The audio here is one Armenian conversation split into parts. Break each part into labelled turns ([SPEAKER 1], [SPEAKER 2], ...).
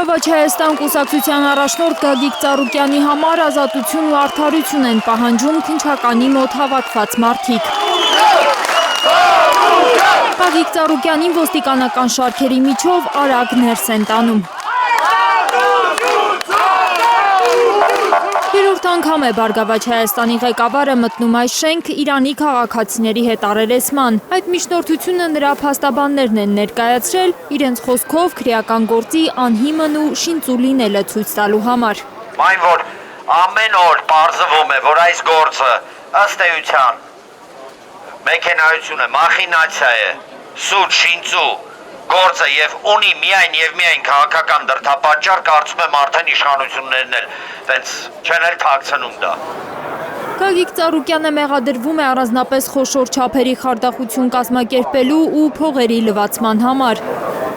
[SPEAKER 1] Բարգավաճ Հայաստան կուսակցության առաջնորդ Գագիկ Ծառուկյանի համար ազատություն ու արդարություն են պահանջում քննչականի մոտ հավաքված մարդիկ։ Գագիկ Ծառուկյանին ոստիկանական շարքերի միջով արագ ներս են տանում։ Երրորդ անգամ է Բարգավաճ Հայաստանի ղեկավարը մտնում այս շենք Իրանի քաղաքացիների հետ առերեսման։ Այդ միջնորդությունը նրա փաստաբաններն են ներկայացրել իրենց խոսքով քրեական գործի անհիմն ու շինծու լինելը ցույց տալու համար։
[SPEAKER 2] Այն որ ամեն օր պարզվում է, որ այս գործը ըստ էության մեքենայություն է, մախինացիա է, սուտ, շինծու գործը եւ ունի միայն եւ միայն քաղաքական դրդապատճառ, կարծում եմ արդեն իշխանություններն էլ տենց չեն էլ թաքցնում դա։
[SPEAKER 1] Գագիկ Ծառուկյանը մեղադրվում է առանձնապես խոշոր չափերի խարդախություն կազմակերպելու ու փողերի լվացման համար։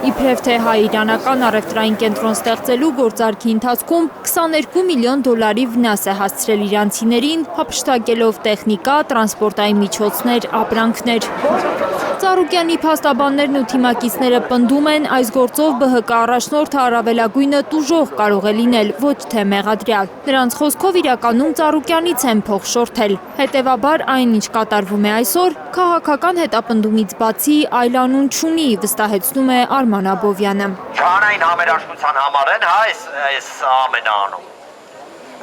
[SPEAKER 1] Իբրև թե հայ-իրանական առևտրային կենտրոն ստեղծելու գործարքի ընթացքում 22 միլիոն դոլարի վնաս է հասցրել իրանցիներին, հափշտակելով տեխնիկա, տրանսպորտային միջոցներ, ապրանքներ։ Ծառուկյանի փաստաբաններն ու թիմակիցները պնդում են, այս գործով ԲՀԿ առաջնորդը առավելագույնը տուժող կարող է լինել, ոչ թե մեղադրյալ։ Նրանց խոսքով իրականում Ծառուկյանից են փող շորթել։ Հետևաբար այն, ինչ կատարվում է այսօր, քաղաքական հետապնդումից բացի այլ անուն չունի, վստահեցնում է Արման Աբովյանը։
[SPEAKER 2] Չանային համերաշխության համար են այս ամենը անում,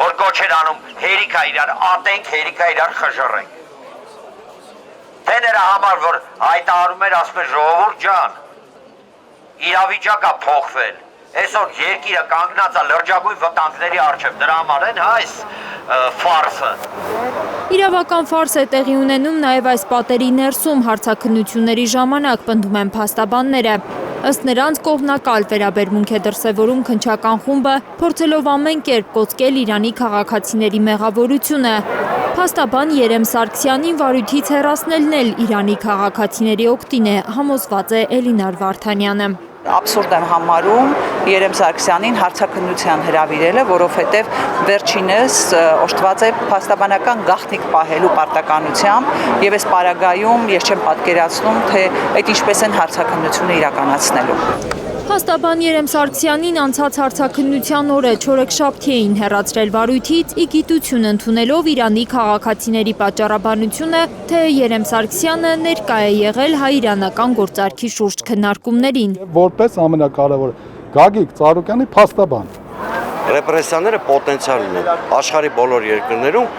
[SPEAKER 2] որ կոչեր անում հերիքա իրար ատենք, հերիքա իրար խժռենք։ Թե նրա համար, որ հայտարարում էր, ասում է ժողովուրդ ջան, իրավիճակը փոխվել, այսօր երկիրը կանգնած է լրջագույն վտանգների առջև, դրա համար են այս ֆարսը։
[SPEAKER 1] Իրավական ֆարս է տեղի ունենում նաև այս պատերի ներսում հարցաքննությունների ժամանակ, պնդում են փաստաբանները։ Ըստ նրանց կողմնակալ վերաբերմունք է դրսևորում քննչական խումբը, փորձելով ամեն կերպ կոծկել Իրանի քաղաքացիների մեղավորությունը։ Փաստաբան Երեմ Սարգսյանին վարույթից հեռացնելն էլ Իրանի քաղաքացիների օգտին է, համոզված է Էլինար Վարդանյանը։
[SPEAKER 3] Աբսուրդ եմ համարում Երեմ Սարգսյանին հարցաքննության հրավիրելը, որովհետև վերջինս օժտված է փաստաբանական գաղտնիք պահելու պարտականությամբ եւ այս պարագայում ես չեմ պատկերացնում, թե այդ ինչպես են հարցաքննությունը իրականացնելու։
[SPEAKER 1] Փաստաբան Երեմ Սարգսյանին անցած հարցաքննության օրը չորեքշաբթի էին հեռացրել վարույթից, ի գիտություն ընդունելով Իրանի քաղաքացիների պատճառաբանությունը, թե Երեմ Սարգսյանը ներկա է եղել հայ-իրանական գործարքի շուրջ քննարկումներին։
[SPEAKER 4] Որպես ամենակարևորը Գագիկ Ծառուկյանի փաստաբան։
[SPEAKER 5] Ռեպրեսիաները պոտենցիալ ունեն աշխարհի բոլոր երկրներում,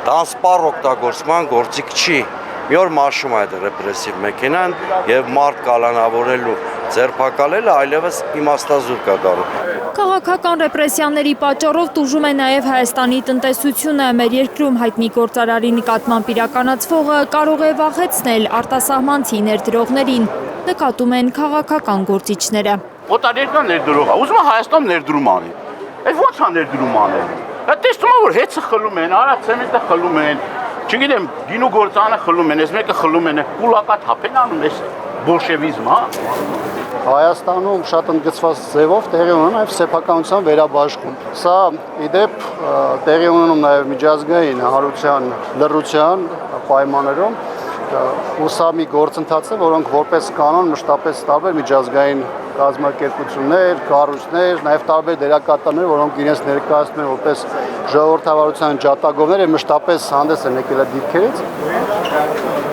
[SPEAKER 5] դա անսպառ օգտագործման գործիք չի։ Մի օր մաշում է այդ ռեպրեսիվ մեքենան եւ մարդ կալանավորելու ձերբակալելը այլևս իմաստազուր կա դառնում։
[SPEAKER 1] Քաղաքական ռեպրեսիաների պատճառով տուժում է նաև Հայաստանի տնտեսությունը։ Մեր երկրում հայտնի գործարարի նկատմամբ իրականացվողը կարող է վախեցնել արտասահմանցի ներդրողներին, նկատում են քաղաքական գործիչները։
[SPEAKER 6] Օտարերկրյա ներդրողը ուզում է Հայաստանում ներդրում անի։ Այդ ո՞նց է ներդրում անել։ Այդ տեսնում է որ հեծը խլում են, արագ ցեմենտը խլում են։ Չգիտեմ, գինու գործանը խլում են, այս մեկը խլում են, կուլակա թափ են անում, այս բոլշևիզմը, հա։
[SPEAKER 7] Հայաստանում շատ ընդգծված ձևով տեղի ունեն նաև սեփականության վերաբաշխում։ Սա իդեպ տեղի ունենում նաև միջազգային հանրության լռության պայմաններում, ու սա մի գործընթաց է, որոնք որպես կանոն մշտապես տարբեր միջազգային կազմակերպություններ, կառույցներ, նաև տարբեր դերակատարներ, որոնք իրենց ներկայացնում են որպես ժողովրդավարության ջատագովներ, մշտապես հանդես են եկել այդ դիրքերից։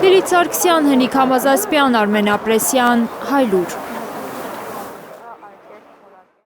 [SPEAKER 1] Լիլիթ Սարգսյան, Հենիկ Համազասպյան, Արմեն Ապրեսյան, Հայլուր։